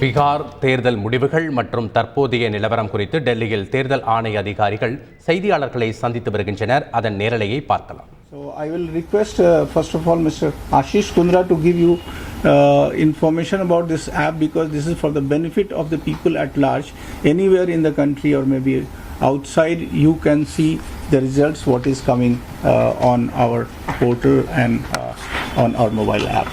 பீகார் தேர்தல் முடிவுகள் மற்றும் தற்போதைய நிலவரம் குறித்து டெல்லியில் தேர்தல் ஆணைய அதிகாரிகள் செய்தியாளர்களை சந்தித்து வருகின்றனர். அதன் நேரலையை பார்க்கலாம். So I will request first of all Mr. Ashish Kundra to give you information about this app, because this is for the benefit of the people at large. Anywhere in the country or maybe outside, you can see the results, what is coming on our portal and on our mobile app.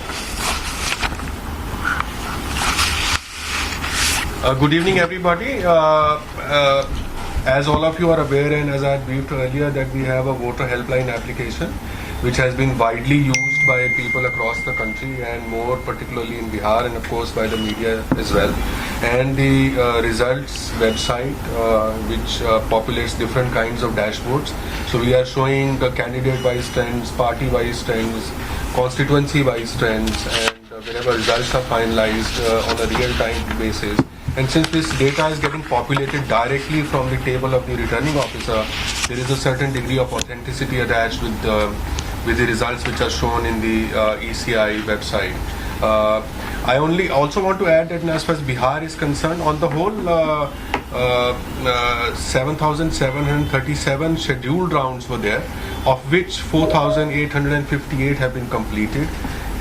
Good evening, everybody. As all of you are aware, and as I had briefed earlier, that we have a voter helpline application which has been widely used by people across the country, and more particularly in Bihar, and of course by the media as well. And the results website which populates different kinds of dashboards. So we are showing the candidate wise trends, party wise trends, constituency wise trends, and whenever results are finalized on a real time basis. And since this data is getting populated directly from the table of the returning officer, there is a certain degree of authenticity attached with the results which are shown in the ECI website. I also want to add that as far as Bihar is concerned, on the whole, 7,737 scheduled rounds were there, of which 4,858 have been completed.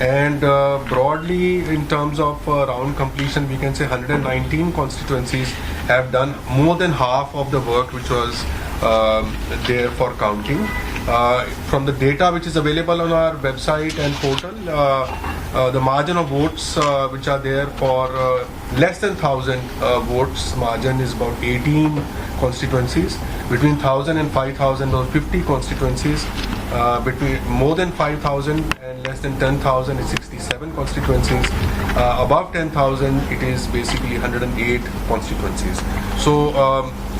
And broadly, in terms of round completion, we can say 119 constituencies have done more than half of the work which was there for counting. From the data which is available on our website and portal, the margin of votes which are there for less than 1,000 votes margin is about 18 constituencies. Between 1,000 and 5,000 or 50 constituencies. Between more than 5,000 and less than 10,000 is 67 constituencies. Above 10,000 it is basically 108 constituencies. So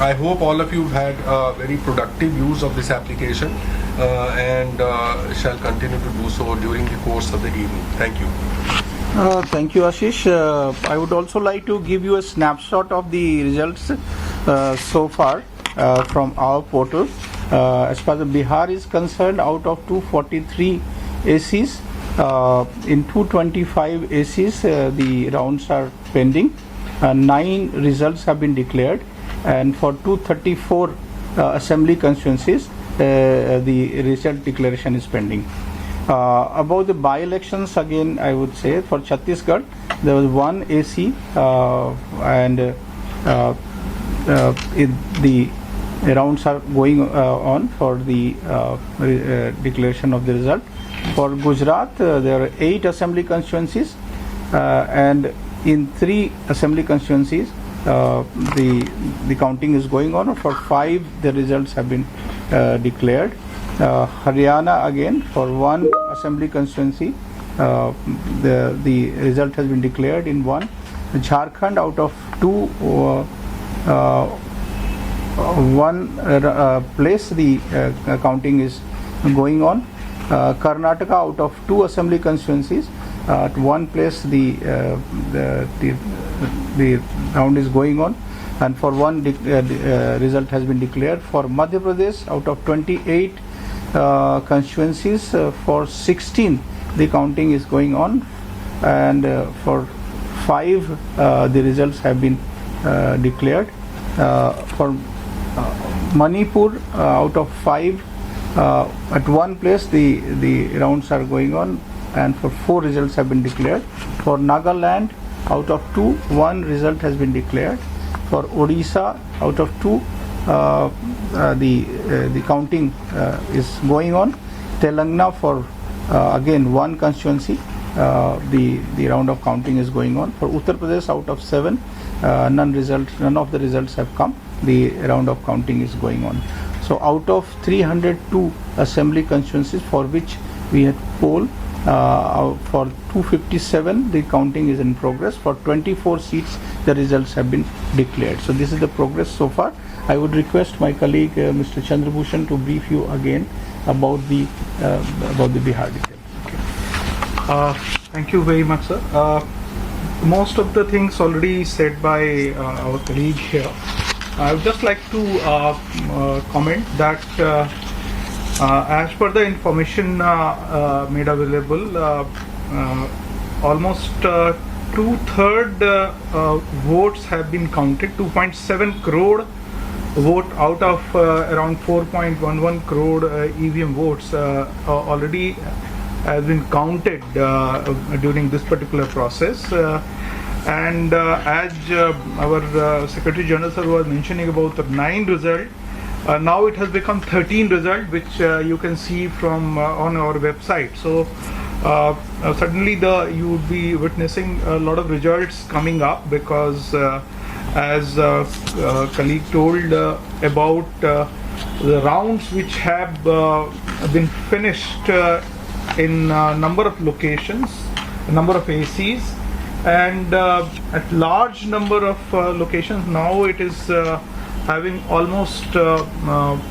I hope all of you had very productive use of this application and shall continue to do so during the course of the evening. Thank you. Thank you, Ashish. I would also like to give you a snapshot of the results so far from our portal. As far as Bihar is concerned, out of 243 ACs, in 225 ACs the rounds are pending. 9 results have been declared, and for 234 assembly constituencies the result declaration is pending. About the by-elections, again I would say for Chhattisgarh there was 1 AC and the rounds are going on for the declaration of the result. For Gujarat, there are 8 assembly constituencies, and in 3 assembly constituencies the counting is going on. For 5 the results have been declared. Haryana, again for 1 assembly constituency the result has been declared in 1. Jharkhand, out of 2 1 place the counting is going on. Karnataka, out of 2 assembly constituencies, at 1 place the round is going on, and for 1 result has been declared. For Madhya Pradesh, out of 28 constituencies, for 16 the counting is going on, and for 5 the results have been declared. For Manipur, out of 5, at 1 place the rounds are going on, and for 4 results have been declared. For Nagaland, out of 2, 1 result has been declared. For Odisha, out of 2 the counting is going on. Telangana, for again 1 constituency the round of counting is going on. For Uttar Pradesh, out of 7 none of the results have come. The round of counting is going on. So out of 302 assembly constituencies for which we had poll, for 257 the counting is in progress. For 24 seats the results have been declared. So this is the progress so far. I would request my colleague Mr. Chandrabhushan to brief you again about the Bihar details. Okay. Thank you very much, sir. Most of the things already said by our colleague here. I would just like to comment that as per the information made available, almost 2/3 votes have been counted. 2.7 crore vote out of around 4.11 crore EVM votes already has been counted during this particular process. And as our Secretary General sir was mentioning about the 9 result, now it has become 13 result, which you can see from on our website. So suddenly you would be witnessing a lot of results coming up, because as colleague told about the rounds which have been finished in number of locations, number of ACs, and at large number of locations now it is having almost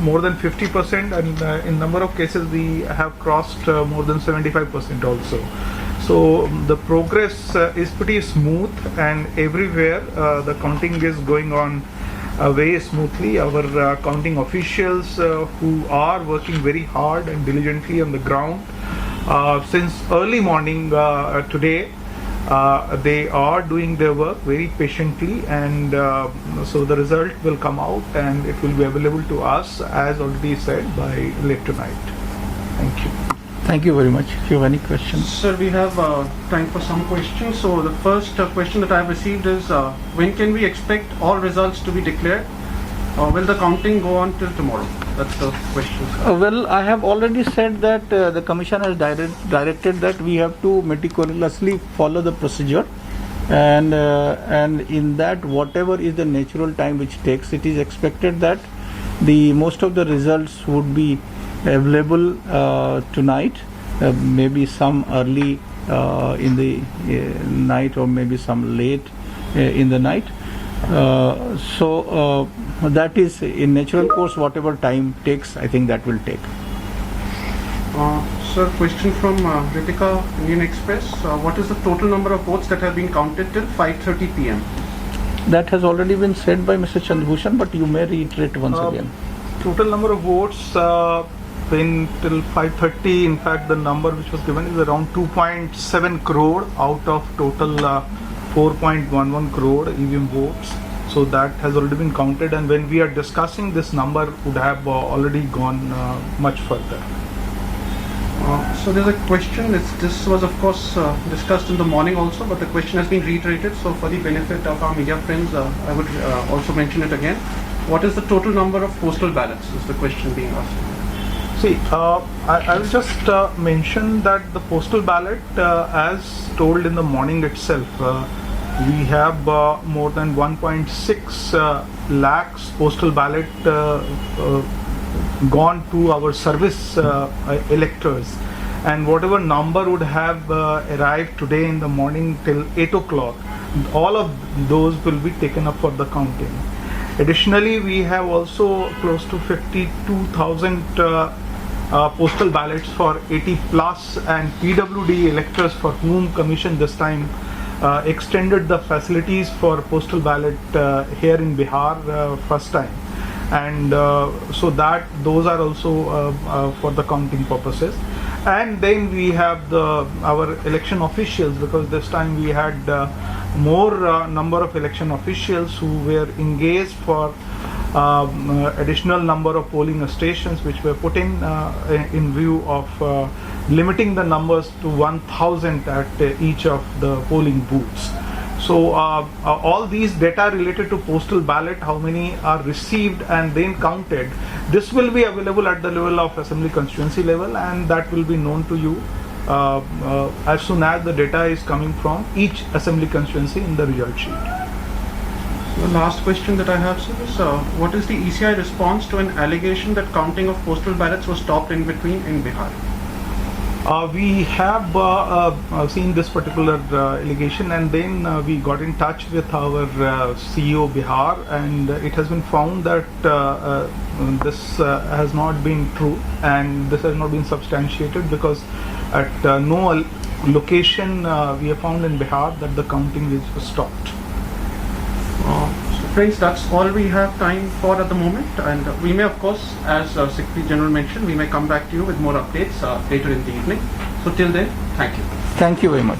more than 50%, and in number of cases we have crossed more than 75% also. So the progress is pretty smooth, and everywhere the counting is going on very smoothly. Our counting officials who are working very hard and diligently on the ground since early morning today, they are doing their work very patiently, and so the result will come out and it will be available to us, as already said, by late tonight. Thank you. Thank you very much. If you have any questions. Sir, we have time for some questions. So the first question that I have received is, when can we expect all results to be declared? Will the counting go on till tomorrow? That's the question. Well, I have already said that the Commission has directed that we have to meticulously follow the procedure, and in that, whatever is the natural time which takes, it is expected that the most of the results would be available tonight, maybe some early in the night, or maybe some late in the night. So that is in natural course, whatever time takes, I think that will take. Sir, question from Ritika, Indian Express. What is the total number of votes that have been counted till 5:30 p.m.? That has already been said by Mr. Chandrabhushan, but you may reiterate once again. Total number of votes in till 5:30. In fact, the number which was given is around 2.7 crore out of total 4.11 crore EVM votes. So that has already been counted, and when we are discussing, this number would have already gone much further. So there's a question. This was of course discussed in the morning also, but the question has been reiterated. So for the benefit of our media friends, I would also mention it again. What is the total number of postal ballots? Is the question being asked. See, I will just mention that the postal ballot, as told in the morning itself, we have more than 1.6 lakhs postal ballot gone to our service electors, and whatever number would have arrived today in the morning till 8 o'clock, all of those will be taken up for the counting. Additionally, we have also close to 52,000 postal ballots for 80 plus and PWD electors, for whom Commission this time extended the facilities for postal ballot here in Bihar first time, and so that those are also for the counting purposes. And then we have our election officials, because this time we had more number of election officials who were engaged for additional number of polling stations which were put in view of limiting the numbers to 1,000 at each of the polling booths. So all these data related to postal ballot, how many are received and then counted, this will be available at the level of assembly constituency level, and that will be known to you as soon as the data is coming from each assembly constituency in the result sheet. The last question that I have, sir, is what is the ECI response to an allegation that counting of postal ballots was stopped in between in Bihar? We have seen this particular allegation, and then we got in touch with our CEO Bihar, and it has been found that this has not been true, and this has not been substantiated, because at no location we have found in Bihar that the counting is stopped. So friends, that's all we have time for at the moment, and we may, of course, as Secretary General mentioned, we may come back to you with more updates later in the evening. So till then, thank you. Thank you very much.